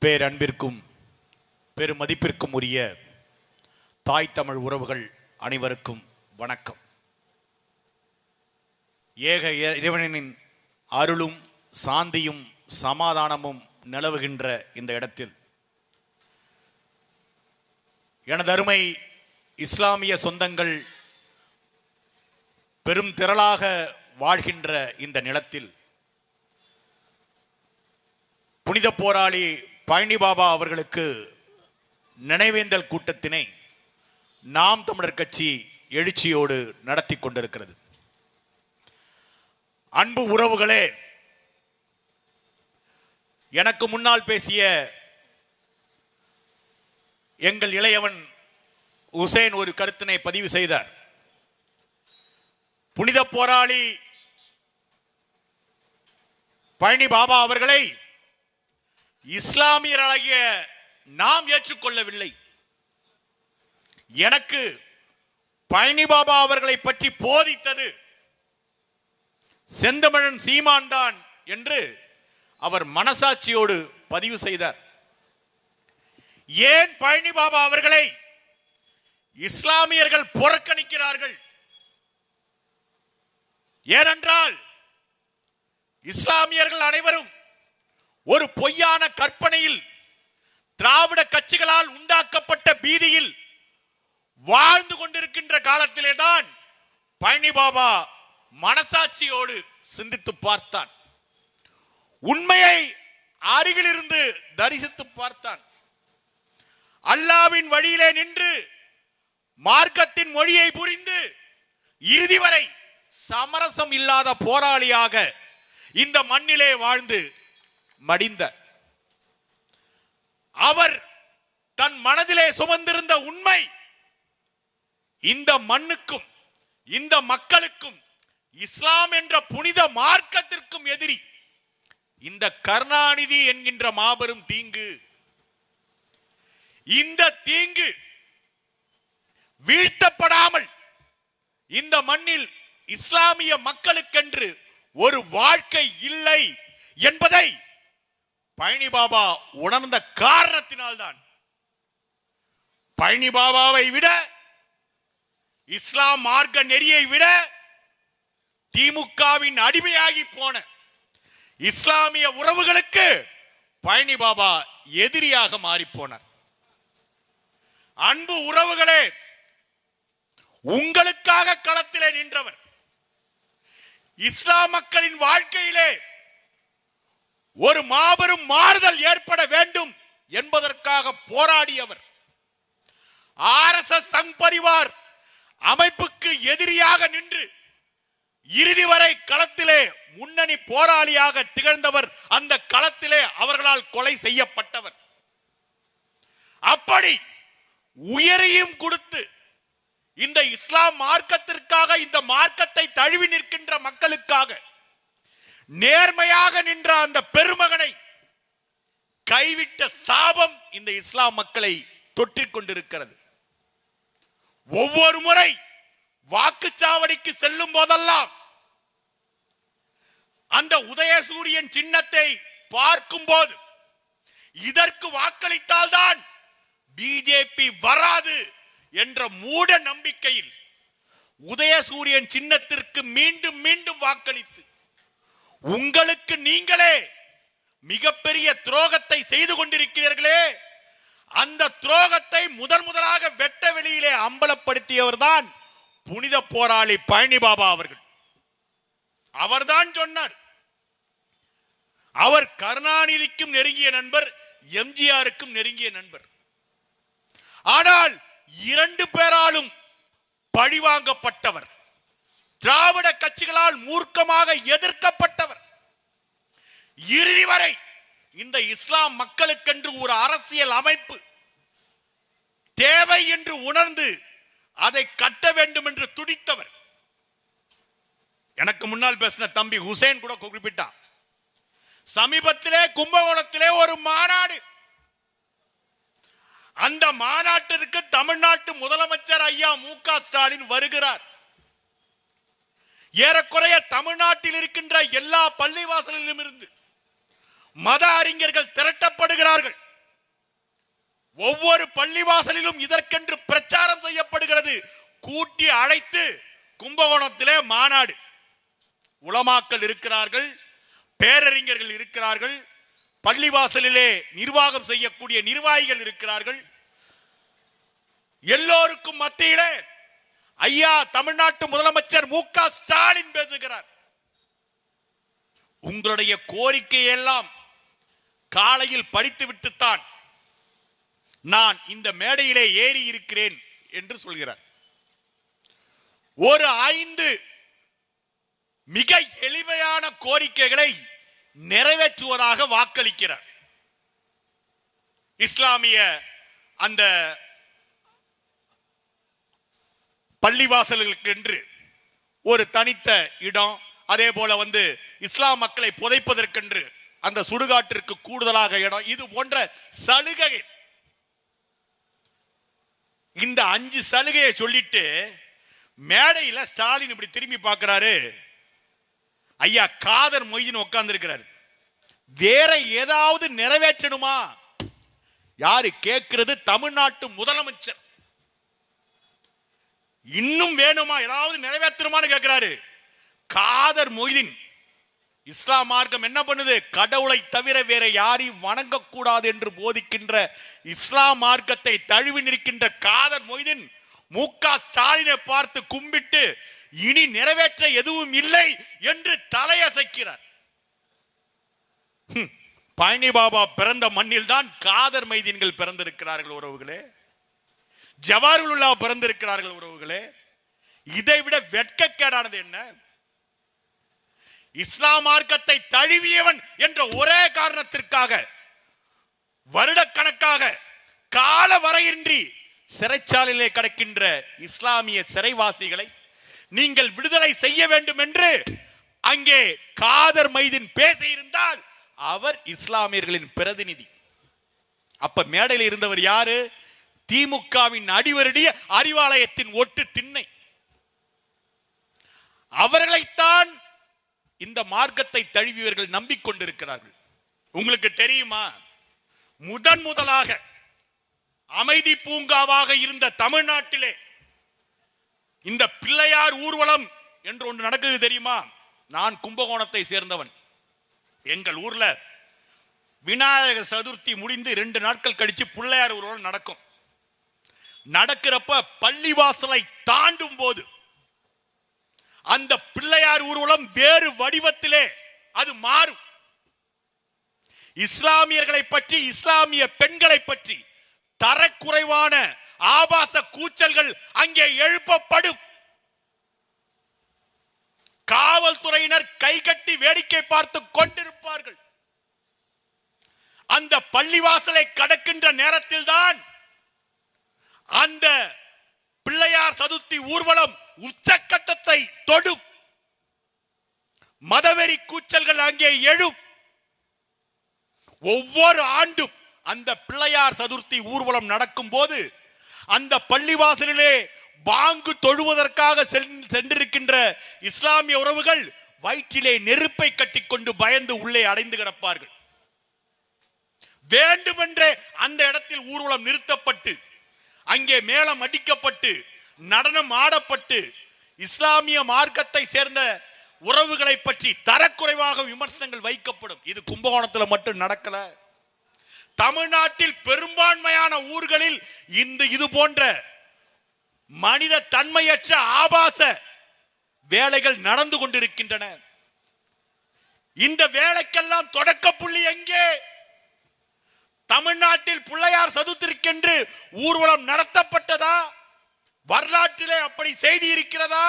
பேரன்பிற்கும் பெருமதிப்பிற்கும் உரிய தாய் தமிழ் உறவுகள் அனைவருக்கும் வணக்கம். ஏக இறைவனின் அருளும் சாந்தியும் சமாதானமும் நிலவுகின்ற இந்த இடத்தில் எனது அருமை இஸ்லாமிய சொந்தங்கள் பெரும் திரளாக வாழ்கின்ற இந்த நிலத்தில் புனித போராளி பழனி பாபா அவர்களுக்கு நினைவேந்தல் கூட்டத்தினை நாம் தமிழர் கட்சி எழுச்சியோடு நடத்தி கொண்டிருக்கிறது. அன்பு உறவுகளே, எனக்கு முன்னால் பேசிய எங்கள் இளையவன் உசேன் ஒரு கருத்தினை பதிவு செய்தார். புனித போராளி பழனி பாபா அவர்களை இஸ்லாமியராகிய நாம் ஏற்றுக்கொள்ளவில்லை. எனக்கு பழனி பாபா அவர்களை பற்றி போதித்தது செந்தமிழன் சீமான் தான் என்று அவர் மனசாட்சியோடு பதிவு செய்தார். ஏன் பழனி பாபா அவர்களை இஸ்லாமியர்கள் புறக்கணிக்கிறார்கள்? ஏனென்றால் இஸ்லாமியர்கள் அனைவரும் ஒரு பொய்யான கற்பனையில் திராவிட கட்சிகளால் உண்டாக்கப்பட்ட பீதியில் வாழ்ந்து கொண்டிருக்கின்ற காலத்திலேதான் பழனி பாபா மனசாட்சியோடு சிந்தித்து பார்த்தான். உண்மையை அருகிலிருந்து தரிசித்து பார்த்தான். அல்லாவின் வழியிலே நின்று மார்க்கத்தின் மொழியை புரிந்து இறுதி வரை சமரசம் இல்லாத போராளியாக இந்த மண்ணிலே வாழ்ந்து மடிந்த அவர் தன் மனதிலே சுமந்திருந்த உண்மை இந்த மண்ணுக்கும் இந்த மக்களுக்கும் இஸ்லாம் என்ற புனித மார்க்கத்திற்கும் எதிரி இந்த கருணாநிதி என்கின்ற மாபெரும் தீங்கு. இந்த தீங்கு வீழ்த்தப்படாமல் இந்த மண்ணில் இஸ்லாமிய மக்களுக்கென்று ஒரு வாழ்க்கை இல்லை என்பதை பழனி பாபா உணர்ந்த காரணத்தினால்தான் பழனி பாபாவை விட இஸ்லாம் மார்க்க நெறியை விட திமுகவின் அடிமையாகி போன இஸ்லாமிய உறவுகளுக்கு பழனி பாபா எதிரியாக மாறி போனார். அன்பு உறவுகளே, உங்களுக்காக களத்திலே நின்றவர், இஸ்லாம் மக்களின் வாழ்க்கையிலே ஒரு மாபெரும் மாறுதல் ஏற்பட வேண்டும் என்பதற்காக போராடியவர், RSS சங் பரிவார் அமைப்புக்கு எதிரியாக நின்று இறுதி வரை களத்திலே முன்னணி போராளியாக திகழ்ந்தவர், அந்த களத்திலே அவர்களால் கொலை செய்யப்பட்டவர். அப்படி உயிரையும் கொடுத்து இந்த இஸ்லாம் மார்க்கத்திற்காக, இந்த மார்க்கத்தை தழுவி நிற்கின்ற மக்களுக்காக நேர்மையாக நின்ற அந்த பெருமகனை கைவிட்ட சாபம் இந்த இஸ்லாம் மக்களை தொற்றிக் கொண்டிருக்கிறது. ஒவ்வொரு முறை வாக்குச்சாவடிக்கு செல்லும் போதெல்லாம் அந்த உதயசூரியன் சின்னத்தை பார்க்கும் போது இதற்கு வாக்களித்தால்தான் பிஜேபி வராது என்ற மூட நம்பிக்கையில் உதயசூரியன் சின்னத்திற்கு மீண்டும் மீண்டும் வாக்களித்து உங்களுக்கு நீங்களே மிகப்பெரிய துரோகத்தை செய்து கொண்டிருக்கிறீர்களே, அந்த துரோகத்தை முதலாக வெட்ட வெளியிலே அம்பலப்படுத்தியவர் தான் புனித போராளி பழனி பாபா அவர்கள். அவர்தான் சொன்னார், அவர் கருணாநிதிக்கும் நெருங்கிய நண்பர், எம்ஜிஆருக்கும் நெருங்கிய நண்பர். ஆனால் இரண்டு பேராலும் பழிவாங்கப்பட்டவர், திராவிட கட்சிகளால் மூர்க்கமாக எதிர்க்கப்பட்டவர். இறுதி வரை இந்த இஸ்லாம் மக்களுக்கென்று ஒரு அரசியல் அமைப்பு தேவை என்று உணர்ந்து அதை கட்ட வேண்டும் என்று துடித்தவர். எனக்கு முன்னால் பேசின தம்பி உசேன் கூட குறிப்பிட்டான். சமீபத்திலே கும்பகோணத்திலே ஒரு மாநாடு, அந்த மாநாட்டிற்கு தமிழ்நாட்டு முதலமைச்சர் ஐயா மு.க. ஸ்டாலின் வருகிறார். ஏறக்குறைய தமிழ்நாட்டில் இருக்கின்ற எல்லா பள்ளிவாசலிலும் இருந்து மத அறிஞர்கள் திரட்டப்படுகிறார்கள். ஒவ்வொரு பள்ளிவாசலிலும் இதற்கென்று பிரச்சாரம் செய்யப்படுகிறது. கூட்டி அழைத்து கும்பகோணத்திலே மாநாடு. உலமாக்கள் இருக்கிறார்கள், பேரறிஞர்கள் இருக்கிறார்கள், பள்ளிவாசலிலே நிர்வாகம் செய்யக்கூடிய நிர்வாகிகள் இருக்கிறார்கள். எல்லோருக்கும் மத்தியிலே ஐயா தமிழ்நாட்டு முதலமைச்சர் மு.க. ஸ்டாலின் பேசுகிறார். உங்களுடைய கோரிக்கையெல்லாம் காலையில் படித்துவிட்டுத்தான் நான் இந்த மேடையிலே ஏறி இருக்கிறேன் என்று சொல்கிறார். ஒரு 5 மிக எளிமையான கோரிக்கைகளை நிறைவேற்றுவதாக வாக்களிக்கிறார். இஸ்லாமிய அந்த பள்ளிவாசல்களுக்கு என்று ஒரு தனித்த இடம், அதே போல இஸ்லாம் மக்களை புதைப்பதற்கென்று அந்த சுடுகாட்டிற்கு கூடுதலாக இடம், இது போன்ற சலுகை. இந்த 5 சலுகையை சொல்லிட்டு மேடையில ஸ்டாலின் இப்படி திரும்பி பார்க்கிறாரு. ஐயா காதர் மொய்தீன் உட்கார்ந்து இருக்கிறாரு. வேற ஏதாவது நிறைவேற்றணுமா? யாரு கேட்கிறது? தமிழ்நாட்டு முதலமைச்சர். இன்னும் வேணுமா? ஏதாவது நிறைவேற்றணுமான்னு கேட்கிறாரு. காதர் மொய்தீன் இஸ்லாம் மார்க்கம் என்ன பண்ணுது? கடவுளை தவிர வேற யாரையும் வணங்கக்கூடாது என்று போதிக்கின்ற இஸ்லாம் மார்க்கத்தை தழுவி நிற்கின்ற காதர் மொய்தீன் மு.க. ஸ்டாலினை பார்த்து கும்பிட்டு இனி நிறைவேற்ற எதுவும் இல்லை என்று தலையசைக்கிறார். பழனி பாபா பிறந்த மண்ணில் தான் காதர் மைதீன்கள் பிறந்திருக்கிறார்கள் உறவுகளே. ஜவாஹிருல்லா பிறந்திருக்கிறார்கள் உறவுகளே. இதைவிட வெட்கக்கேடானது என்ன? இஸ்லாம் மார்க்கத்தை தழுவியவன் என்ற ஒரே காரணத்திற்காக வருடக்கணக்காக கால வரையின்றி சிறைச்சாலையிலே கிடக்கின்ற இஸ்லாமிய சிறைவாசிகளை நீங்கள் விடுதலை செய்ய வேண்டும் என்று அங்கே காதர் மைதீன் பேசியிருந்தால் அவர் இஸ்லாமியர்களின் பிரதிநிதி. அப்ப மேடையில் இருந்தவர் யாரு? திமுகவின் அடிவருடைய அறிவாலயத்தின் ஒட்டு திண்ணை. அவர்களைத்தான் இந்த மார்க்கத்தை தழுவியவர்கள் நம்பிக்கொண்டிருக்கிறார்கள். உங்களுக்கு தெரியுமா, முதலாக அமைதி பூங்காவாக இருந்த தமிழ்நாட்டிலே இந்த பிள்ளையார் ஊர்வலம் என்று ஒன்று நடக்குது தெரியுமா? நான் கும்பகோணத்தை சேர்ந்தவன். எங்கள் ஊர்ல விநாயகர் சதுர்த்தி முடிந்து 2 நாட்கள் கழிச்சு பிள்ளையார் ஊர்வலம் நடக்கும். நடக்கிறப்ப பள்ளிவாசலை தாண்டும் போது அந்த பிள்ளையார் ஊர்வலம் வேறு வடிவத்திலே அது மாறும். இஸ்லாமியர்களை பற்றி, இஸ்லாமிய பெண்களை பற்றி தரக்குறைவான ஆபாச கூச்சல்கள் அங்கே எழுப்பப்படும். காவல்துறையினர் கை கட்டி வேடிக்கை பார்த்து கொண்டிருப்பார்கள். அந்த பள்ளிவாசலை கடக்கின்ற நேரத்தில் தான் அந்த பிள்ளையார் சதுர்த்தி ஊர்வலம் உச்சக்கட்டத்தை தொடும். மதவெறி கூச்சல்கள் அங்கே எழும். ஒவ்வொரு ஆண்டும் அந்த பிள்ளையார் சதுர்த்தி ஊர்வலம் நடக்கும் போது அந்த பள்ளிவாசலிலே பாங்கு தொழுவதற்காக சென்றிருக்கின்ற இஸ்லாமிய உறவுகள் வயிற்றிலே நெருப்பை கட்டிக்கொண்டு பயந்து உள்ளே அடைந்து கிடப்பார்கள். வேண்டுமென்றே அந்த இடத்தில் ஊர்வலம் நிறுத்தப்பட்டு அங்கே மேளம் அடிக்கப்பட்டு நடனம் ஆடப்பட்டு இஸ்லாமிய மார்க்கத்தை சேர்ந்த உறவுகளை பற்றி தரக்குறைவாக விமர்சனங்கள் வைக்கப்படும். இது கும்பகோணத்தில் மட்டும் நடக்கல. தமிழ்நாட்டில் பெரும்பான்மையான ஊர்களில் இது போன்ற மனித தன்மையற்ற ஆபாச வேலைகள் நடந்து கொண்டிருக்கின்றன. இந்த வேலைக்கெல்லாம் தொடக்க புள்ளி எங்கே? தமிழ்நாட்டில் பிள்ளையார் சதுர்த்திக்கென்று ஊர்வலம் நடத்தப்பட்டதா? வரலாற்றிலே அப்படி செய்தி இருக்கிறதா?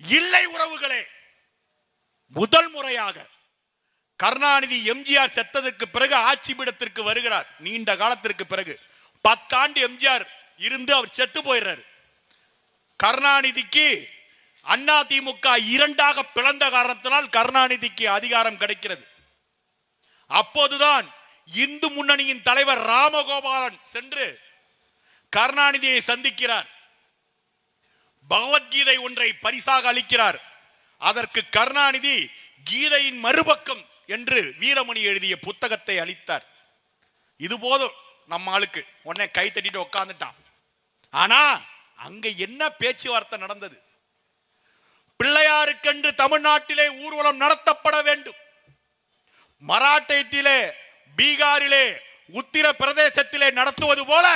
இல்லை உறவுகளே. முதல் முறையாக கருணாநிதி எம்ஜிஆர் செத்ததற்கு பிறகு ஆட்சி பீடத்திற்கு வருகிறார். நீண்ட காலத்திற்கு பிறகு 10 ஆண்டு எம்ஜிஆர் இருந்து அவர் செத்து போயிடுறார். கருணாநிதிக்கு அண்ணா திமுக 2ஆக பிளந்த காரணத்தினால் கருணாநிதிக்கு அதிகாரம் கிடைக்கிறது. அப்போதுதான் இந்து முன்னணியின் தலைவர் ராமகோபாலன் சென்று கருணாநிதியை சந்திக்கிறார். பகவத்கீதை ஒன்றை பரிசாக அளிக்கிறார். அதற்கு கருணாநிதி கீதையின் மறுபக்கம் என்று வீரமணி எழுதிய புத்தகத்தை அளித்தார். இது போதும், நம்ம ஆளுக்கு. உடனே கை தட்டிட்டு உட்கார்ந்துட்டான். ஆனா அங்க என்ன பேச்சுவார்த்தை நடந்தது? பிள்ளையாருக்கென்று தமிழ்நாட்டிலே ஊர்வலம் நடத்தப்பட வேண்டும். மராட்டியத்திலே, பீகாரிலே, உத்தர பிரதேசத்திலே நடத்துவது போல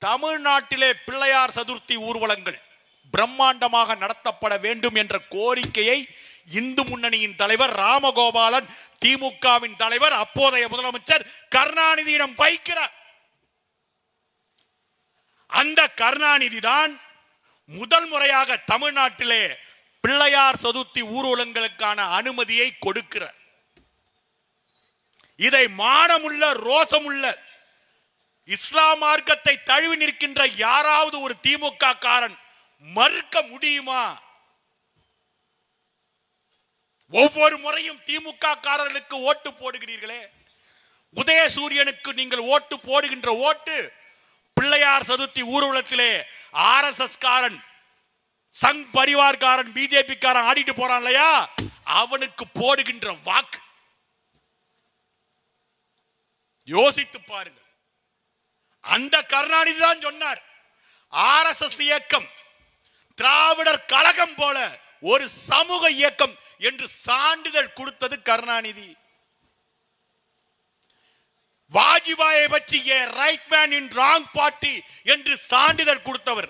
தமிழ்நாட்டிலே பிள்ளையார் சதுர்த்தி ஊர்வலங்கள் பிரம்மாண்டமாக நடத்தப்பட வேண்டும் என்ற கோரிக்கையை இந்து முன்னணியின் தலைவர் ராமகோபாலன், திமுகவின் தலைவர், அப்போதைய முதலமைச்சர் கருணாநிதியிடம் வைக்கிறார். அந்த கருணாநிதி தான் முதல் முறையாக தமிழ்நாட்டிலே பிள்ளையார் சதுர்த்தி ஊர்வலங்களுக்கான அனுமதியை கொடுக்கிறார். இதை மானமுள்ள, ரோசமுள்ள, இஸ்லாம் மார்க்கத்தை தழுவி நிற்கின்ற யாராவது ஒரு திமுக காரன் மறுக்க முடியுமா? ஒவ்வொரு முறையும் திமுக காரர்களுக்கு ஓட்டு போடுகிறீர்களே, உதயசூரியனுக்கு நீங்கள் ஓட்டு போடுகின்ற ஓட்டு பிள்ளையார் சதுர்த்தி ஊர்வலத்திலே RSS காரன், சங் பரிவார்காரன், பிஜேபி காரன் ஆடிட்டு போறான் இல்லையா, அவனுக்கு போடுகின்ற வாக்கு. யோசித்து பாருங்கள். அந்த கருணாநிதி தான் சொன்னார், RSS இயக்கம் திராவிடர் கழகம் போல ஒரு சமூக இயக்கம் என்று சான்றிதழ் கொடுத்தது கருணாநிதி. வாஜ்பாயை பற்றி right man in wrong party என்று சான்றிதழ் கொடுத்தவர்.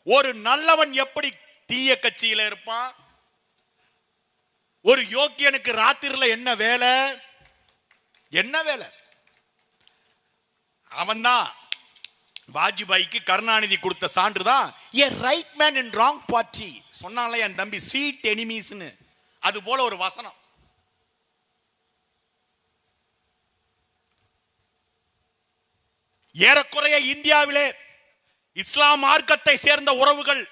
ஒரு நல்லவன் எப்படி தீய கட்சியில இருப்பான்? ஒரு யோக்கியனுக்கு ராத்திரில என்ன வேலை? என்ன வேலை? அவன் தான் வாஜ்பாய்க்கு கருணாநிதி கொடுத்த சான்று தான் right man in wrong party. சொன்னால என் தம்பி ஸ்வீட் எனிமீஸ்னு, அது போல ஒரு வசனம். ஏறக்குறைய இந்தியாவிலே இஸ்லாம் மார்க்கத்தை சேர்ந்த உறவுகள்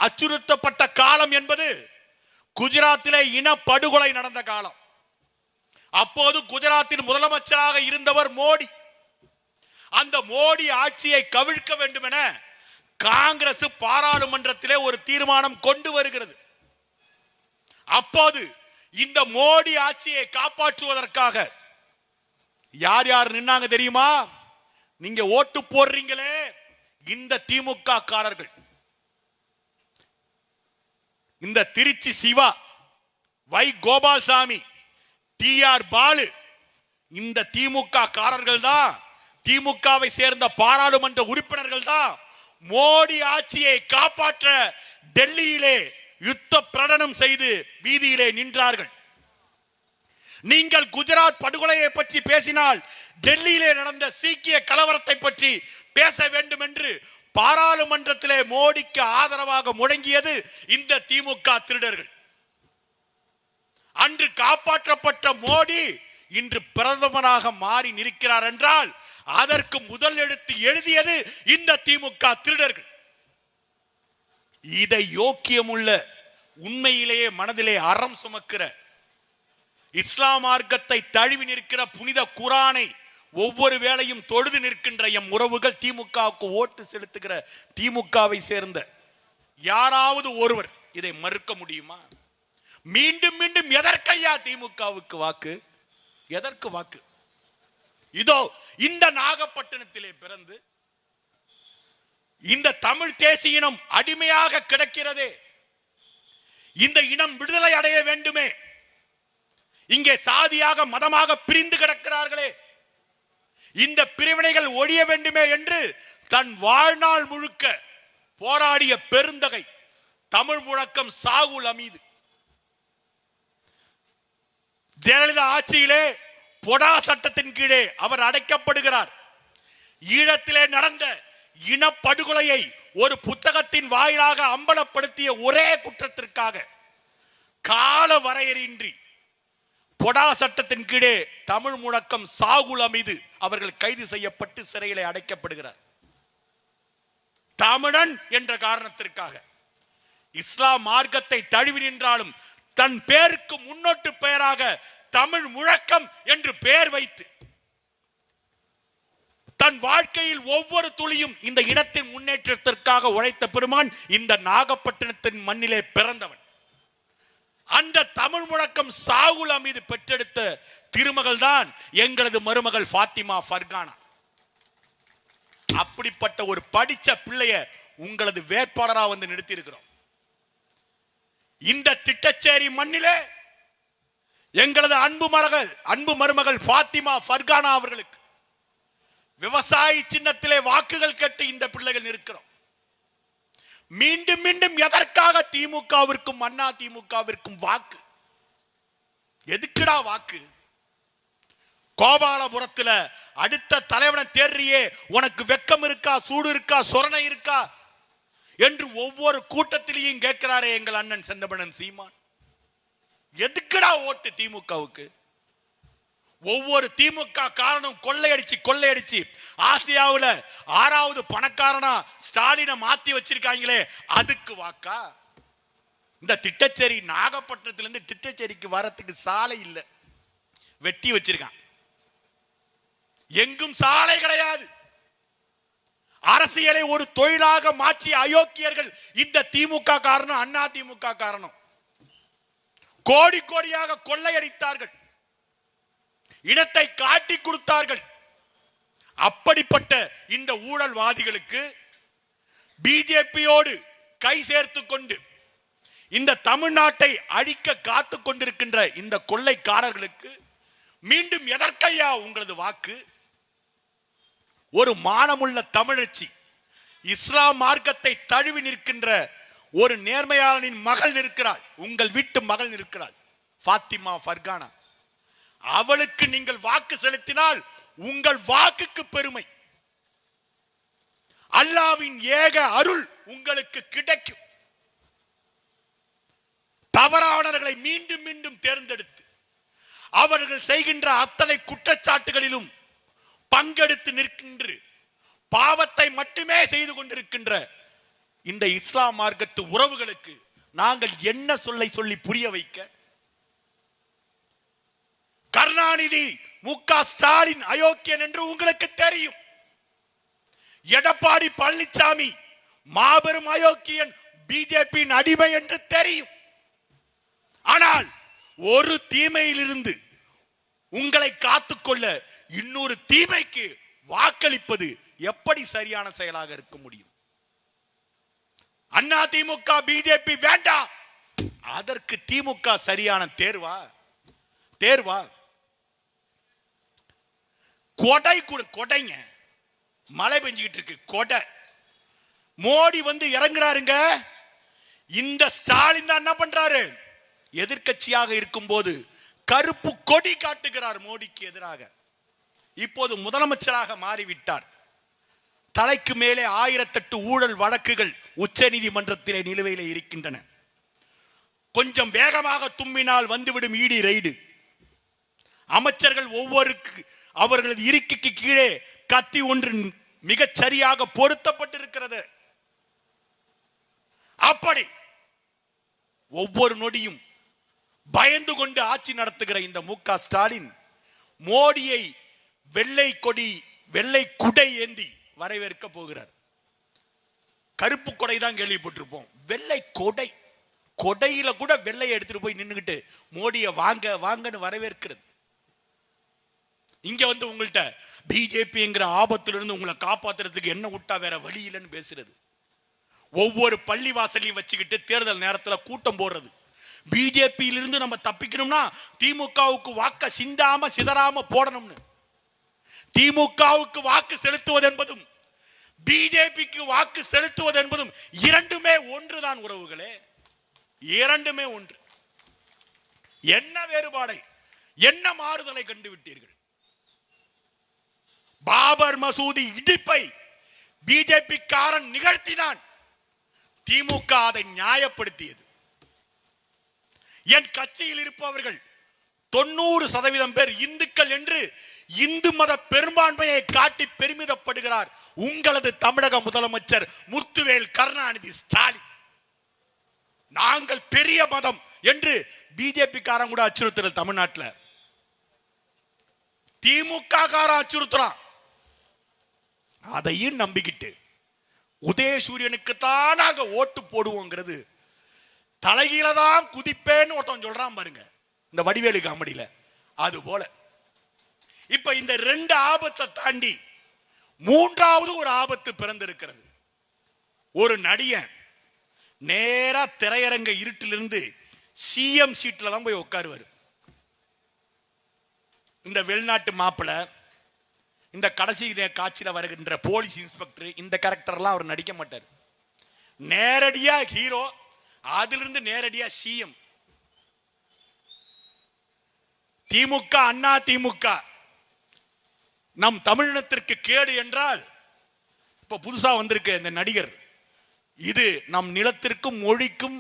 அச்சுறுத்தப்பட்ட காலம் என்பது குஜராத்திலே இன படுகொலை நடந்த காலம். அப்போது குஜராத்தின் முதலமைச்சராக இருந்தவர் மோடி. அந்த மோடி ஆட்சியை கவிழ்க்க வேண்டும் என காங்கிரஸ் பாராளுமன்றத்திலே ஒரு தீர்மானம் கொண்டு வருகிறது. அப்போது இந்த மோடி ஆட்சியை காப்பாற்றுவதற்காக யார் யார் நின்னாங்க தெரியுமா? நீங்க ஓட்டு போடுறீங்களே இந்த திமுக காரர்கள், இந்த திருச்சி சிவா, வை கோபால்சாமி, TR பாலு, இந்த திமுக காரர்கள் தான், திமுகவை சேர்ந்த பாராளுமன்ற உறுப்பினர்கள் தான் மோடி ஆட்சியை காப்பாற்ற டெல்லியிலே யுத்த பிரகடனம் செய்து வீதியிலே நின்றார்கள். நீங்கள் குஜராத் படுகொலையை பற்றி பேசினால் டெல்லியிலே நடந்த சீக்கிய கலவரத்தை பற்றி பேச வேண்டும் என்று பாராளுமன்றத்திலே மோடிக்கு ஆதரவாக முழங்கியது இந்த திமுக திருடர்கள். அன்று காப்பாற்றப்பட்ட மோடி இன்று பிரதமராக மாறி நிற்கிறார் என்றால் அதற்கு முதல் எழுத்து எழுதியது இந்த திமுக திருடர்கள். இதை யோக்கியமுள்ள, உண்மையிலேயே மனதிலே அறம் சுமக்கிற, இஸ்லாம் மார்க்கத்தை தழுவி நிற்கிற புனித குரானை ஒவ்வொரு வேளையும் தொழுது நிற்கின்ற எம் உறவுகள், திமுகவுக்கு ஓட்டு செலுத்துகிற திமுகவை சேர்ந்த யாராவது ஒருவர் இதை மறுக்க முடியுமா? மீண்டும் மீண்டும் எதற்கையா திமுகவுக்கு வாக்கு? எதற்கு வாக்கு? இதோ இந்த நாகப்பட்டினத்திலே பிறந்து இந்த தமிழ் தேசிய இனம் அடிமையாக கிடக்கிறதே, இந்த இனம் விடுதலை அடைய வேண்டுமே, இங்கே சாதியாக மதமாக பிரிந்து கிடக்கிறார்களே, இந்த பிரிவினைகள் ஒழிய வேண்டுமே என்று தன் வாழ்நாள் முழுக்க போராடிய பெருந்தகை தமிழ் முழக்கம் சாகுல் அமீது. ஜெயலலிதா ஆட்சியிலே பொடா சட்டத்தின் கீழே அவர் அடைக்கப்படுகிறார். ஈழத்திலே நடந்த இனப்படுகொலையை ஒரு புத்தகத்தின் வாயிலாக அம்பலப்படுத்திய ஒரே குற்றத்திற்காக கால வரையறையின்றி பொடா சட்டத்தின் கீழே தமிழ் முழக்கம் சாகுல் அமீது அவர்கள் கைது செய்யப்பட்டு சிறையிலே அடைக்கப்படுகிறார். தமிழன் என்ற காரணத்திற்காக இஸ்லாம் மார்க்கத்தை தழுவி நின்றாலும் தன் பேருக்கு முன்னோட்டு பெயராக தமிழ் முழக்கம் என்று பெயர் வைத்து தன் வாழ்க்கையில் ஒவ்வொரு துளியும் இந்த இனத்தின் முன்னேற்றத்திற்காக உழைத்த பெருமான் இந்த நாகப்பட்டினத்தின் மண்ணிலே பிறந்தவன். அந்த தமிழ் முழக்கம் சாகுல் அமீது பெற்றெடுத்த திருமகள் தான் எங்களது மருமகள் ஃபாத்திமா ஃபர்கானா. அப்படிப்பட்ட ஒரு படிச்ச பிள்ளைய உங்களது வேட்பாளரா வந்து நிறுத்தி இருக்கிறோம். இந்த திட்டச்சேரி மண்ணிலே எங்களது அன்பு மருமகள் பாத்திமா ஃபர்கானா அவர்களுக்கு விவசாயி சின்னத்திலே வாக்குகள் கேட்டு இந்த பிள்ளைகள் இருக்கிறோம். மீண்டும் மீண்டும் எதற்காக திமுகவிற்கும் அண்ணா திமுகவிற்கும் வாக்கு? எதுக்குடா வாக்கு? கோபாலபுரத்துல அடுத்த தலைவனை தேர்றியே, உனக்கு வெக்கம் இருக்கா, சூடு இருக்கா, சொரணை இருக்கா என்று ஒவ்வொரு கூட்டத்திலையும் கேட்கிறாரே எங்கள் அண்ணன் செந்தமணன் சீமான். எதுக்குடா ஓட்டு திமுகவுக்கு? ஒவ்வொரு திமுக காரணம் கொள்ளையடிச்சு ஆசியாவுல 6வது பணக்காரனா ஸ்டாலினை மாத்தி வச்சிருக்காங்களே, அதுக்கு வாக்கா? இந்த திட்டச்சேரி நாகப்பட்டினத்திலிருந்து திட்டச்சேரிக்கு வரத்துக்கு சாலை இல்ல, வெட்டி வச்சிருக்கான். எங்கும் சாலை கிடையாது. அரசியலை ஒரு தொழிலாக மாற்றிய அயோக்கியர்கள் இந்த திமுக காரணம், அண்ணா திமுக காரணம். கோடி கோடியாக கொள்ளையடித்தார்கள், இனத்தை காட்டி கொடுத்தார்கள். அப்படிப்பட்ட இந்த ஊழல்வாதிகளுக்கு பிஜேபியோடு கை சேர்த்து கொண்டு இந்த தமிழ்நாட்டை அழிக்க காத்து கொண்டிருக்கின்ற இந்த கொள்ளைக்காரர்களுக்கு மீண்டும் எதற்கையா உங்களது வாக்கு? ஒரு மானமுள்ள தமிழச்சி, இஸ்லாம் மார்க்கத்தை தழுவி நிற்கின்ற ஒரு நேர்மையாளனின் மகள் நிற்கிறாள், உங்கள் வீட்டு மகள் நிற்கிறாள், பாத்திமா ஃபர்கானா. அவளுக்கு நீங்கள் வாக்கு செலுத்தினால் உங்கள் வாக்குக்கு பெருமை, அல்லாஹ்வின் ஏக அருள் உங்களுக்கு கிடைக்கும். தவறானவர்களை மீண்டும் மீண்டும் தேர்ந்தெடுத்து அவர்கள் செய்கின்ற அத்தனை குற்றச்சாட்டுகளிலும் பங்கெடுத்து நிற்கின்ற, பாவத்தை மட்டுமே செய்து கொண்டிருக்கின்ற இந்த இஸ்லாம் மார்க்கத்து உறவுகளுக்கு நாங்கள் என்ன சொல்லி புரிய வைக்க? கருணாநிதி, மு.க. ஸ்டாலின் அயோக்கியன் என்று உங்களுக்கு தெரியும். எடப்பாடி பழனிசாமி மாபெரும் அயோக்கியன், பிஜேபியின் அடிமை என்று தெரியும். ஆனால் ஒரு தீமையிலிருந்து உங்களை காத்துக்கொள்ள இன்னொரு தீமைக்கு வாக்களிப்பது எப்படி சரியான செயலாக இருக்க முடியும்? அண்ணா திமுக பிஜேபி வேண்டாம், அதற்கு திமுக சரியான தேர்வா? கொடைங்க, மழை பெஞ்சுக்கிட்டு இருக்கு, கொடை. மோடி வந்து இறங்குறாருங்க. இந்த ஸ்டாலின் தான் என்ன பண்றாரு? எதிர்க்கட்சியாக இருக்கும் போது கருப்பு கொடி காட்டுகிறார் மோடிக்கு எதிராக. இப்போது முதலமைச்சராக மாறிவிட்டார். தலைக்கு மேலே 1008 ஊழல் வழக்குகள் உச்ச நீதிமன்றத்திலே நிலுவையில் இருக்கின்றன. கொஞ்சம் வேகமாக தும்மினால் வந்துவிடும் இடி ரைடு. அமைச்சர்கள் அவர்களது இருக்கைக்கு கீழே கத்தி ஒன்று மிகச் சரியாக பொருத்தப்பட்டிருக்கிறது. அப்படி ஒவ்வொரு நொடியும் பயந்து கொண்டு ஆட்சி நடத்துகிற இந்த மு.க. ஸ்டாலின் மோடியை வெள்ளை குடை ஏந்தி வரவேற்க போகிறார். கருப்பு கொடை தான் கேள்விப்பட்டிருப்போம், வெள்ளை கொடையில கூட வெள்ளையை எடுத்துட்டு போய் நின்னுகிட்டு மோடியை வாங்கன்னு வரவேற்கிறது. இங்க வந்து உங்கள்கிட்ட பிஜேபிங்கிற ஆபத்திலிருந்து உங்களை காப்பாத்துறதுக்கு என்ன விட்டா வேற வழி இல்லைன்னு பேசுறது. ஒவ்வொரு பள்ளி வாசலையும் வச்சுக்கிட்டு தேர்தல் நேரத்தில் கூட்டம் போடுறது. பிஜேபியிலிருந்து நம்ம தப்பிக்கணும்னா திமுகவுக்கு வாக்க சிதறாம போடணும்னு. திமுகவுக்கு வாக்கு செலுத்துவது என்பதும் பிஜேபிக்கு வாக்கு செலுத்துவது என்பதும் இரண்டுமே ஒன்றுதான் உறவுகளே, இரண்டுமே ஒன்று. என்ன வேறுபாடை, என்ன மாறுதலை கண்டுவிட்டீர்கள்? பாபர் மசூதி இடிப்பை பிஜேபி காரன் நிகழ்த்தினான், திமுக அதை நியாயப்படுத்தியது. என் கட்சியில் இருப்பவர்கள் 90% பேர் இந்துக்கள் என்று இந்து மத பெரும்பான்மையை காட்டி பெருமிதப்படுகிறார் உங்களது தமிழக முதலமைச்சர் முத்துவேல் கருணாநிதி ஸ்டாலின். நாங்கள் பெரிய மதம் என்று பிஜேபி காரன் கூட அச்சுறுத்தல். தமிழ்நாட்டில் திமுக காரன் அச்சுறுத்துறான். அதையும் நம்பிக்கிட்டு உதயசூரியனுக்கு தான் நாங்க ஓட்டு போடுவோங்கிறது, தலைகீழ தான் குதிப்பேன்னு ஒருத்தன் சொல்றான் பாருங்க இந்த வடிவேலு காமெடியில, அது போல இப்ப இந்த 2 ஆபத்தை தாண்டி மூன்றாவது ஒரு ஆபத்து பிறந்திருக்கிறது. ஒரு நடிகன் நேரா திரையரங்க இருட்டிலிருந்து சிஎம் சீட்ல தான் போய் உட்காருவார். இந்த வெளிநாட்டு மாப்பிள்ள, இந்த கடைசி காட்சியில் வருகின்ற போலீஸ் இன்ஸ்பெக்டர், இந்த கேரக்டர்லாம் அவர் நடிக்க மாட்டார். நேரடியா ஹீரோ, அதிலிருந்து நேரடியா சிஎம். திமுக, அண்ணா திமுக நம் தமிழினத்திற்கு கேடு என்றால் இப்ப புதுசா வந்திருக்க இந்த நடிகர், இது நம் நிலத்திற்கும் மொழிக்கும்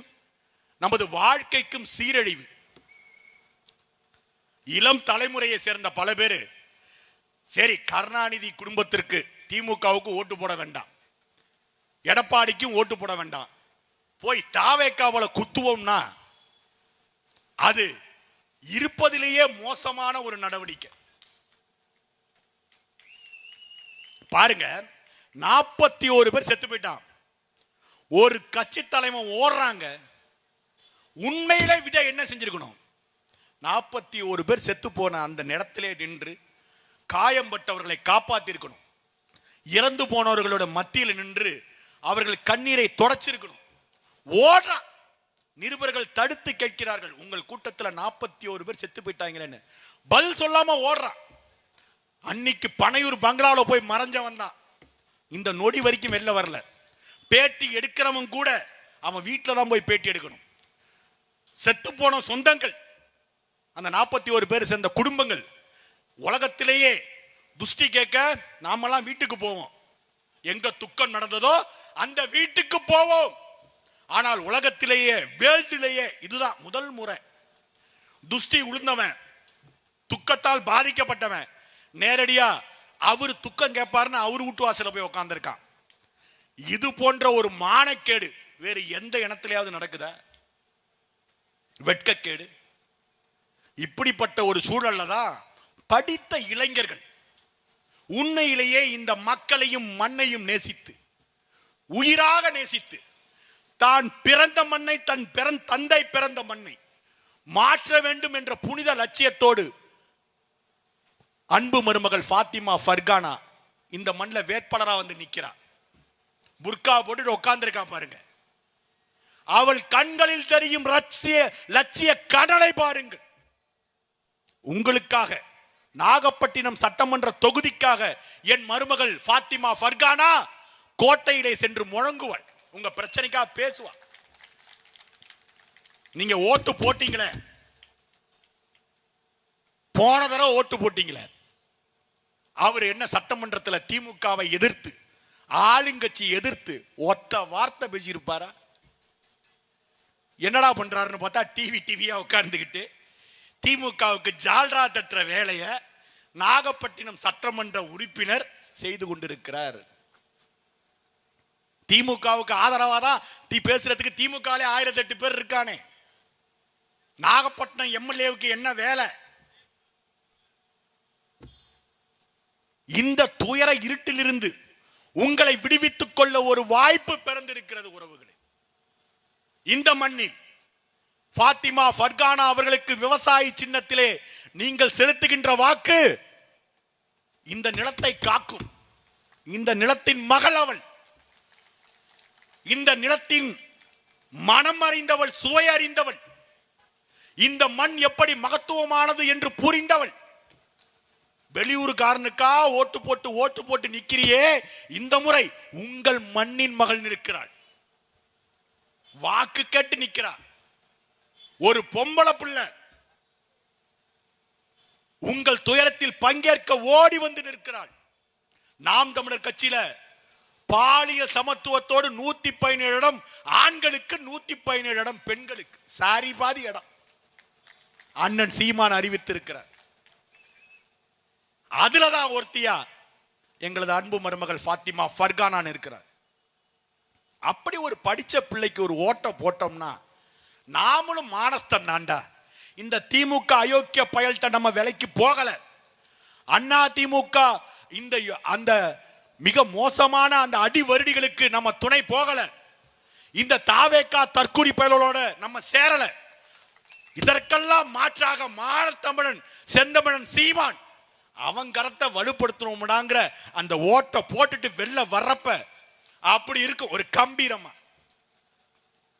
நமது வாழ்க்கைக்கும் சீரழிவு. இளம் தலைமுறையை சேர்ந்த பல பேரு சரி கருணாநிதி குடும்பத்திற்கு திமுகவுக்கு ஓட்டு போட வேண்டாம், எடப்பாடிக்கும் ஓட்டு போட வேண்டாம், போய் தாவேக்காவல குத்துவோம்னா அது இருப்பதிலேயே மோசமான ஒரு நடவடிக்கை. பாருங்க, 41 பேர் செத்து போயிட்டான். ஒரு கட்சி தலைவன் ஓடுறாங்க. உண்மையிலே விஜய் என்ன செஞ்சிருக்கணும்? 41 பேர் செத்து போன அந்த இடத்திலே நின்று காயம்பட்டவர்களை காப்பாற்றிருக்கணும். இறந்து போனவர்களோட மத்தியில் நின்று அவர்கள் கண்ணீரை தொடச்சிருக்கணும். ஓடுறான். நிருபர்கள் தடுத்து கேட்கிறார்கள், உங்கள் கூட்டத்தில் 41 பேர் செத்து போயிட்டாங்கன்னு. பதில் சொல்லாம ஓடுறான். அன்னைக்கு பனையூர் பங்களாவில் போய் மறைஞ்சவன் தான் இந்த நொடி வரைக்கும் வெளில வரல. பேட்டி எடுக்கிறவன் கூட அவன் வீட்டில் தான் போய் பேட்டி எடுக்கணும். செத்து போன சொந்தங்கள், அந்த 41 பேர் சேர்ந்த குடும்பங்கள், உலகத்திலேயே துஷ்டி கேட்க நாமெல்லாம் வீட்டுக்கு போவோம். எங்க துக்கம் நடந்ததோ அந்த வீட்டுக்கு போவோம். ஆனால் உலகத்திலேயே, வேர்ல்டிலேயே இதுதான் முதல் முறை. துஷ்டி உளுந்தவன், துக்கத்தால் பாதிக்கப்பட்டவன் நேரடியா அவர் துக்கம் கேட்பாருன்னு அவர் வீட்டு வாசல போய் உட்கார்ந்துருக்கான். இது போன்ற ஒரு மானக்கேடு வேறு எந்த இனத்திலேயாவது நடக்குதா? வெட்கக்கேடு. இப்படிப்பட்ட ஒரு சூழல்ல தான் படித்த இளைஞர்கள் உண்மையிலேயே இந்த மக்களையும் மண்ணையும் நேசித்து, உயிராக நேசித்து, தான் பிறந்த மண்ணை, தன் தந்தை பிறந்த மண்ணை மாற்ற வேண்டும் என்ற புனித லட்சியத்தோடு அன்பு மருமகள் ஃபாத்திமா ஃபர்கானா இந்த மண்ணில் வேட்பாளராக வந்து நிற்கிறா. புர்கா போட்டு உட்கார்ந்துருக்கா பாருங்க. அவள் கண்களில் தெரியும் லட்சிய கடலை பாருங்கள். உங்களுக்காக, நாகப்பட்டினம் சட்டமன்ற தொகுதிக்காக என் மருமகள் ஃபாத்திமா ஃபர்கானா கோட்டையிலே சென்று முழங்குவாள். உங்க பிரச்சனைக்காக பேசுவா. நீங்க ஓட்டு போட்டீங்களே, போன தடவை ஓட்டு போட்டீங்களே, அவர் என்ன சட்டமன்றத்தில் திமுகவை எதிர்த்து, ஆளுங்கட்சி எதிர்த்து ஒத்த வார்த்தை பேசியிருப்பாரா? என்னடா பண்றாருன்னு பார்த்தா டிவியா உட்கார்ந்துக்கிட்டு திமுகவுக்கு ஜால்ரா தட்டுற வேலையை நாகப்பட்டினம் சட்டமன்ற உறுப்பினர் செய்து கொண்டிருக்கிறார். திமுகவுக்கு ஆதரவாதான் பேசுறதுக்கு திமுகவிலே 1008 பேர் இருக்கானே. நாகப்பட்டினம் எம்எல்ஏவுக்கு என்ன வேலை? இந்த துயர இருட்டிலிருந்து உங்களை விடுவித்துக் கொள்ள ஒரு வாய்ப்பு பிறந்திருக்கிறது உறவுகளே. இந்த மண்ணில் ஃபாத்திமா ஃபர்கானா அவர்களுக்கு விவசாயி சின்னத்திலே நீங்கள் செலுத்துகின்ற வாக்கு இந்த நிலத்தை காக்கும். இந்த நிலத்தின் மகள் அவள். இந்த நிலத்தின் மனம் அறிந்தவள், சுவை அறிந்தவள், இந்த மண் எப்படி மகத்துவமானது என்று புரிந்தவள். வெளியூருக்காரனுக்கா ஓட்டு போட்டு நிக்கிறியே, இந்த முறை உங்கள் மண்ணின் மகள் நிற்கிறாள். வாக்கு கேட்டு நிற்கிறார். ஒரு பொம்பளை பிள்ளை உங்கள் துயரத்தில் பங்கேற்க ஓடி வந்து நிற்கிறாள். நாம் தமிழர் கட்சியில பாலியல் சமத்துவத்தோடு 117 இடம் ஆண்களுக்கு, 117 இடம் பெண்களுக்கு, சாரி பாதி இடம் அண்ணன் சீமான் அறிவித்திருக்கிறார். அதுலதான் ஒருத்தியா எங்களது அன்பு மருமகள் ஃபாத்திமா ஃபர்கானா இருக்கிறார். அப்படி ஒரு படிச்ச பிள்ளைக்கு ஒரு ஓட்ட போட்டோம்னா நாமளும் மானஸ்தன் தாண்டா. இந்த திமுக அயோக்கிய பயல்கிட்ட நம்ம விலைக்கு போகல. அண்ணா திமுக இந்த அந்த மிக மோசமான அந்த அடி வருடிகளுக்கு நம்ம துணை போகல. இந்த தாவேக்கா தற்கூரி பயலோட நம்ம சேரல. இதற்கெல்லாம் மாற்றாக மானத்தமிழன் செந்தமிழன் சீமான் அவன் கரத்தை வலுப்படுத்தணும்டாங்கிற அந்த ஓட்டை போட்டுட்டு வெளில வர்றப்ப அப்படி இருக்கும் ஒரு கம்பீரமா.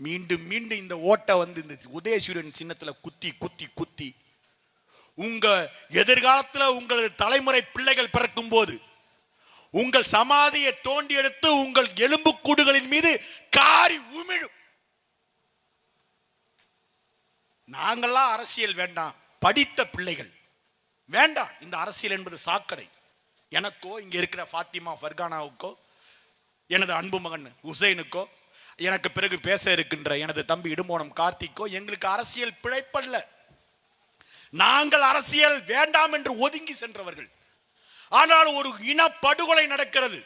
மீண்டும் மீண்டும் இந்த ஓட்டை வந்து இந்த உதயசூரியன் சின்னத்துல குத்தி குத்தி குத்தி உங்க எதிர்காலத்தில் உங்களது தலைமுறை பிள்ளைகள் பிறக்கும் போது உங்கள் சமாதியை தோண்டி எடுத்து உங்கள் எலும்பு கூடுகளின் மீது காரி உமிழும். நாங்கள்லாம் அரசியல் வேண்டாம், படித்த பிள்ளைகள் வேண்டாம். இந்த அரசியல் என்பது சாக்கடை. எனக்கோ இங்க இருக்கிற ஃபாத்திமா ஃபர்கானாவுக்கோ எனது அன்பு மகன் ஹுசைனுக்கோ எனக்கு பிறகு பேச இருக்கின்ற எனது தம்பி இடுமோனம் கார்த்திக்கோ எங்களுக்கு அரசியல் பிழைப்பல்ல. நாங்கள் அரசியல் வேண்டாம் என்று ஒதுங்கி சென்றவர்கள். ஆனால் ஒரு இனப்படுகொலை நடக்கிறது.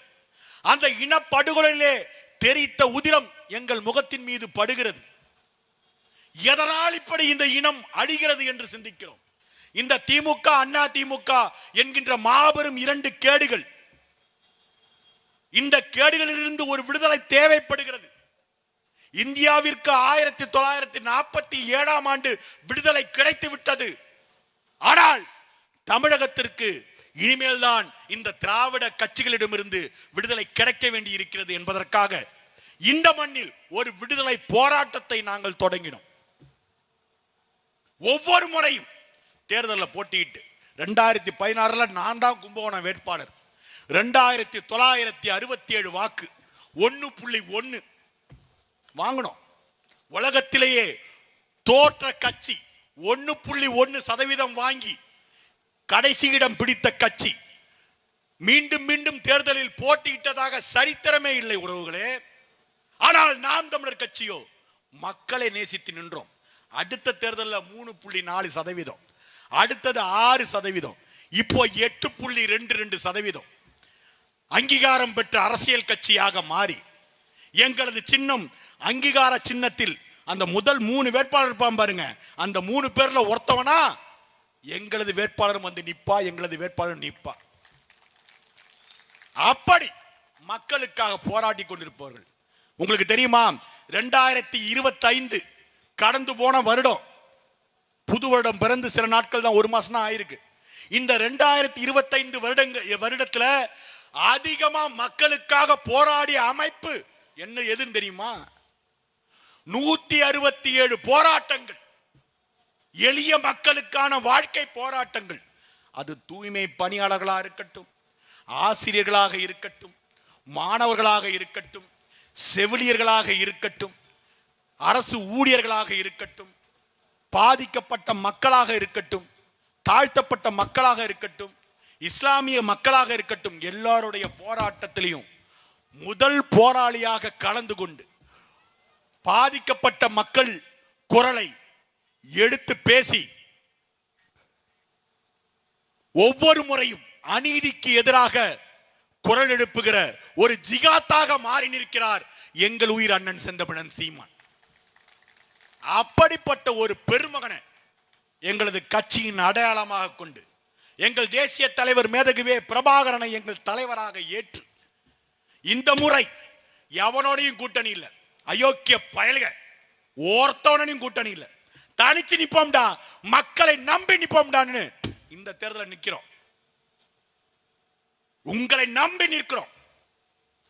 அந்த இனப்படுகொலையிலே தெரித்த உதிரம் எங்கள் முகத்தின் மீது படுகிறது. எதனால் இப்படி இந்த இனம் அழிகிறது என்று சிந்திக்கிறோம். இந்த திமுக அண்ணா திமுக என்கின்ற மாபெரும் இரண்டு கேடுகள், இந்த கேடுகளிலிருந்து ஒரு விடுதலை தேவைப்படுகிறது. இந்தியாவிற்கு 1947 ஆண்டு விடுதலை கிடைத்து விட்டது. ஆனால் தமிழகத்திற்கு இனிமேல் தான் இந்த திராவிட கட்சிகளிடமிருந்து விடுதலை கிடைக்க வேண்டி இருக்கிறது என்பதற்காக இந்த மண்ணில் ஒரு விடுதலை போராட்டத்தை நாங்கள் தொடங்கினோம். ஒவ்வொரு முறையும் தேர்தலில் போட்டியிட்டு 2016 நான் தான் கும்பகோணம் வேட்பாளர். 2967 வாக்கு 1.1 வாங்கணும். உலகத்திலேயே தோற்ற கட்சி 1.1% வாங்கி கடைசி இடம் பிடித்த கட்சி. மீண்டும் மீண்டும் தேர்தலில் போட்டியிட்டதாக சரித்திரமே இல்லை உறவுகளே. ஆனால் நாம் தமிழர் கட்சியோ மக்களை நேசித்து நின்றோம். அடுத்த தேர்தலில் 3.4%, அடுத்தது 6%, இப்போ 8.22% அங்கீகாரம் பெற்ற அரசியல் கட்சியாக மாறி எங்களது சின்னம் அங்கீகார சின்னத்தில் அந்த முதல் 3 வேட்பாளர் இருப்பான் பாருங்க, அந்த 3 பேர்ல ஒருத்தவனா எங்களது வேட்பாளரும் வந்து நிப்பா, எங்களது வேட்பாளர் நிப்பா. அப்படி மக்களுக்காக போராடி கொண்டிருப்பவர்கள். உங்களுக்கு தெரியுமா, 2025 கடந்து போன வருடம், புது வருடம் பிறந்து சில நாட்கள் தான், 1 மாசம் தான் ஆயிருக்கு. இந்த 2025 வருடத்துல அதிகமா மக்களுக்காக போராடிய அமைப்பு என்ன எதுன்னு தெரியுமா? 167 போராட்டங்கள், எளிய மக்களுக்கான வாழ்க்கை போராட்டங்கள். அது தூய்மை பணியாளர்களாக இருக்கட்டும், ஆசிரியர்களாக இருக்கட்டும், மாணவர்களாக இருக்கட்டும், செவிலியர்களாக இருக்கட்டும், அரசு ஊழியர்களாக இருக்கட்டும், பாதிக்கப்பட்ட மக்களாக இருக்கட்டும், தாழ்த்தப்பட்ட மக்களாக இருக்கட்டும், இஸ்லாமிய மக்களாக இருக்கட்டும், எல்லாருடைய போராட்டத்திலையும் முதல் போராளியாக கலந்து கொண்டு பாதிக்கப்பட்ட மக்கள் குரலை எடுத்து பேசி ஒவ்வொரு முறையும் அநீதிக்கு எதிராக குரல் எழுப்புகிற ஒரு ஜிகாத்தாக மாறி நிற்கிறார் எங்கள் உயிர் அண்ணன் செந்தமிழன் சீமான். அப்படிப்பட்ட ஒரு பெருமகனை எங்களது கட்சியின் அடையாளமாக கொண்டு எங்கள் தேசிய தலைவர் மேதகுவே பிரபாகரனை எங்கள் தலைவராக ஏற்று இந்த முறை எவனோடையும் கூட்டணி இல்லை, அயோக்கிய பயல்க ஒருத்தவனையும் கூட்டணி இல்லை, தனிச்சு நிப்போம்டா, மக்களை நம்பி நிப்போம்டான்னு இந்த தேர்தலில் நிற்கிறோம். உங்களை நம்பி நிற்கிறோம்.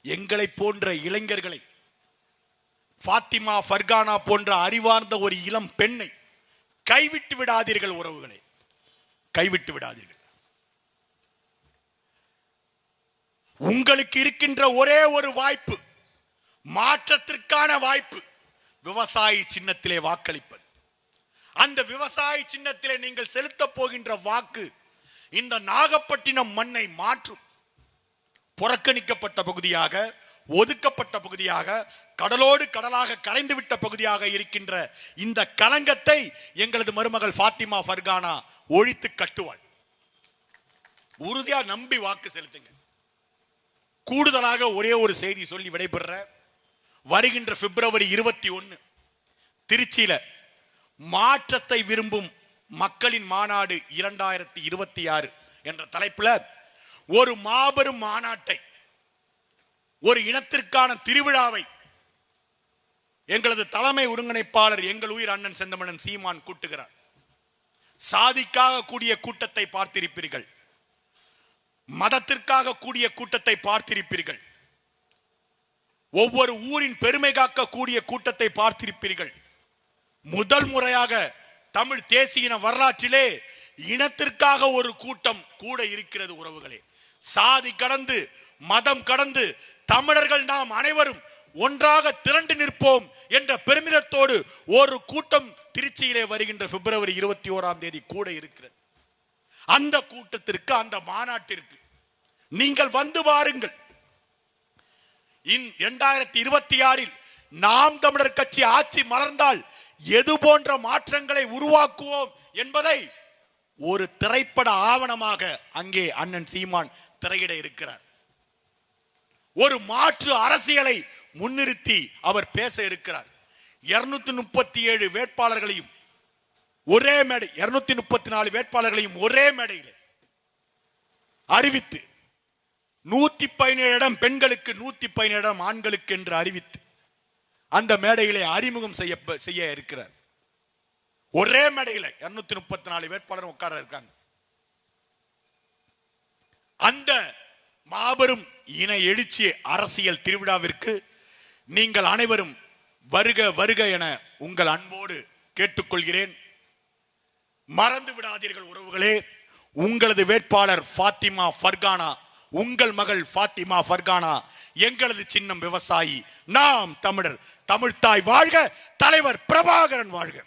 எங்களை போன்ற இளைஞர்களை, ஃபாத்திமா ஃபர்கானா போன்ற அறிவார்ந்த ஒரு இளம் பெண்ணை கைவிட்டு விடாதீர்கள் உறவுகளை, கைவிட்டு விடாதீர்கள். உங்களுக்கு இருக்கின்ற ஒரே ஒரு வாய்ப்பு, மாற்றத்திற்கான வாய்ப்பு, விவசாயி சின்னத்திலே வாக்களிப்பது. அந்த விவசாயி சின்னத்திலே நீங்கள் செலுத்த போகின்ற வாக்கு இந்த நாகப்பட்டினம் மண்ணை மாற்றும். புறக்கணிக்கப்பட்ட பகுதியாக, ஒதுக்கப்பட்ட பகுதியாக, கடலோடு கடலாக கரைந்துவிட்ட பகுதியாக இருக்கின்ற இந்த களங்கத்தை எங்களது மருமகள் ஃபாத்திமா ஃபர்கானா ஒழித்து கட்டுவாள். உறுதியா நம்பி வாக்கு செலுத்துங்க. கூடுதலாக ஒரே ஒரு செய்தி சொல்லி விடைபெற, வருகின்ற பிப்ரவரி 21 திருச்சியில மாற்றத்தை விரும்பும் மக்களின் மாநாடு 2026 என்ற தலைப்புல ஒரு மாபெரும் மாநாட்டை, ஒரு இனத்திற்கான திருவிழாவை எங்களது தலைமை ஒருங்கிணைப்பாளர் எங்கள் உயிர் அண்ணன் செந்தமிழன் சீமான் கூட்டுகிறார். சாதிக்காக கூடிய கூட்டத்தை பார்த்திருப்பீர்கள். மதத்திற்காக கூடிய கூட்டத்தை பார்த்திருப்பீர்கள். ஒவ்வொரு ஊரின் பெருமை காக்க கூடிய கூட்டத்தை பார்த்திருப்பீர்கள். முதல் முறையாக தமிழ் தேசிய வரலாற்றிலே இனத்திற்காக ஒரு கூட்டம் கூட இருக்கிறது உறவுகளே. சாதி கடந்து மதம் கடந்து தமிழர்கள் நாம் அனைவரும் ஒன்றாக திரண்டு நிற்போம் என்ற பெருமிதத்தோடு ஒரு கூட்டம் திருச்சியிலே வருகின்ற பிப்ரவரி 21ஆம் தேதி கூட இருக்கிறது. அந்த கூட்டத்திற்கு, அந்த மாநாட்டிற்கு நீங்கள் வந்து வாருங்கள். 2026 நாம் தமிழர் கட்சி ஆட்சி மலர்ந்தால் எது போன்ற மாற்றங்களை உருவாக்குவோம் என்பதை ஒரு திரைப்பட ஆவணமாக அங்கே அண்ணன் சீமான் திரையிட இருக்கிறார். ஒரு மாற்று அரசியலை முன்னிறுத்தி அவர் பேச இருக்கிறார். 237 வேட்பாளர்களையும் ஒரே மேடை, 234 வேட்பாளர்களையும் ஒரே மேடையில் அறிவித்து 117 இடம் பெண்களுக்கு, 117 இடம் ஆண்களுக்கு என்று அறிவித்து அந்த மேடையிலே அறிமுகம் செய்ய இருக்கிறார். ஒரே மேடையில் 234 வேட்பாளர் உட்கார இருக்காங்க. அந்த மாபெரும் இன எழுச்சி அரசியல் திருவிழாவிற்கு நீங்கள் அனைவரும் வருக வருக என உங்கள் அன்போடு கேட்டுக்கொள்கிறேன். மறந்து விடாதீர்கள் உறவுகளே, உங்களது வேட்பாளர் ஃபாத்திமா ஃபர்கானா, உங்கள் மகள் ஃபாத்திமா ஃபர்கானா, எங்களது சின்னம் விவசாயி, நாம் தமிழர், தமிழ்த்தாய் வாழ்க, தலைவர் பிரபாகரன் வாழ்க.